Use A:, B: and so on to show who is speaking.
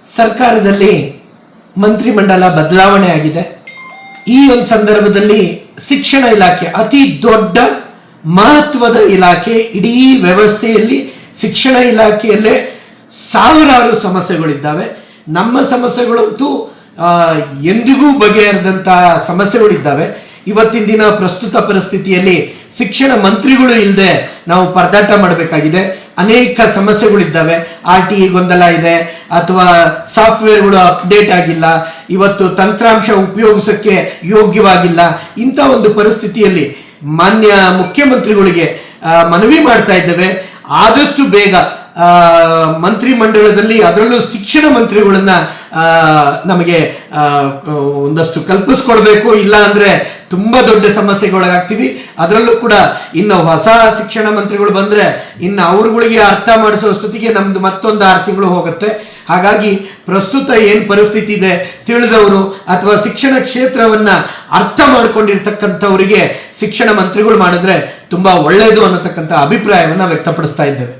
A: ಸರ್ಕಾರದಲ್ಲಿ ಮಂತ್ರಿಮಂಡಲ ಬದಲಾವಣೆ ಆಗಿದೆ. ಈ ಒಂದು ಸಂದರ್ಭದಲ್ಲಿ ಶಿಕ್ಷಣ ಇಲಾಖೆ ಅತಿ ದೊಡ್ಡ ಮಹತ್ವದ ಇಲಾಖೆ. ಇಡೀ ವ್ಯವಸ್ಥೆಯಲ್ಲಿ ಶಿಕ್ಷಣ ಇಲಾಖೆಯಲ್ಲೇ ಸಾವಿರಾರು ಸಮಸ್ಯೆಗಳಿದ್ದಾವೆ. ನಮ್ಮ ಸಮಸ್ಯೆಗಳಂತೂ ಎಂದಿಗೂ ಬಗೆಹರಿದಂತಹ ಸಮಸ್ಯೆಗಳಿದ್ದಾವೆ. ಇವತ್ತಿನ ದಿನ ಪ್ರಸ್ತುತ ಪರಿಸ್ಥಿತಿಯಲ್ಲಿ ಶಿಕ್ಷಣ ಮಂತ್ರಿಗಳು ಇಲ್ಲದೆ ನಾವು ಪರದಾಟ ಮಾಡಬೇಕಾಗಿದೆ. ಅನೇಕ ಸಮಸ್ಯೆಗಳಿದ್ದಾವೆ. RTE ಗೊಂದಲ ಇದೆ, ಅಥವಾ ಸಾಫ್ಟ್ವೇರ್ಗಳು ಅಪ್ಡೇಟ್ ಆಗಿಲ್ಲ, ಇವತ್ತು ತಂತ್ರಾಂಶ ಉಪಯೋಗಿಸೋಕ್ಕೆ ಯೋಗ್ಯವಾಗಿಲ್ಲ. ಇಂಥ ಒಂದು ಪರಿಸ್ಥಿತಿಯಲ್ಲಿ ಮಾನ್ಯ ಮುಖ್ಯಮಂತ್ರಿಗಳಿಗೆ ಮನವಿ ಮಾಡ್ತಾ ಇದ್ದೇವೆ, ಆದಷ್ಟು ಬೇಗ ಮಂತ್ರಿಮಂಡಲದಲ್ಲಿ ಅದರಲ್ಲೂ ಶಿಕ್ಷಣ ಮಂತ್ರಿಗಳನ್ನ ನಮಗೆ ಒಂದಷ್ಟು ಕಲ್ಪಿಸ್ಕೊಡ್ಬೇಕು. ಇಲ್ಲ ಅಂದ್ರೆ ತುಂಬಾ ದೊಡ್ಡ ಸಮಸ್ಯೆಗೊಳಗಾಗ್ತೀವಿ. ಅದರಲ್ಲೂ ಕೂಡ ಇನ್ನು ಹೊಸ ಶಿಕ್ಷಣ ಮಂತ್ರಿಗಳು ಬಂದ್ರೆ ಇನ್ನು ಅವ್ರಗಳಿಗೆ ಅರ್ಥ ಮಾಡಿಸೋಷ್ಟೊತ್ತಿಗೆ ನಮ್ದು ಮತ್ತೊಂದು 6 ತಿಂಗಳು ಹೋಗುತ್ತೆ. ಹಾಗಾಗಿ ಪ್ರಸ್ತುತ ಏನ್ ಪರಿಸ್ಥಿತಿ ಇದೆ ತಿಳಿದವರು ಅಥವಾ ಶಿಕ್ಷಣ ಕ್ಷೇತ್ರವನ್ನ ಅರ್ಥ ಮಾಡ್ಕೊಂಡಿರ್ತಕ್ಕಂಥವರಿಗೆ ಶಿಕ್ಷಣ ಮಂತ್ರಿಗಳು ಮಾಡಿದ್ರೆ ತುಂಬಾ ಒಳ್ಳೆಯದು ಅನ್ನತಕ್ಕಂಥ ಅಭಿಪ್ರಾಯವನ್ನ ವ್ಯಕ್ತಪಡಿಸ್ತಾ ಇದ್ದೇವೆ.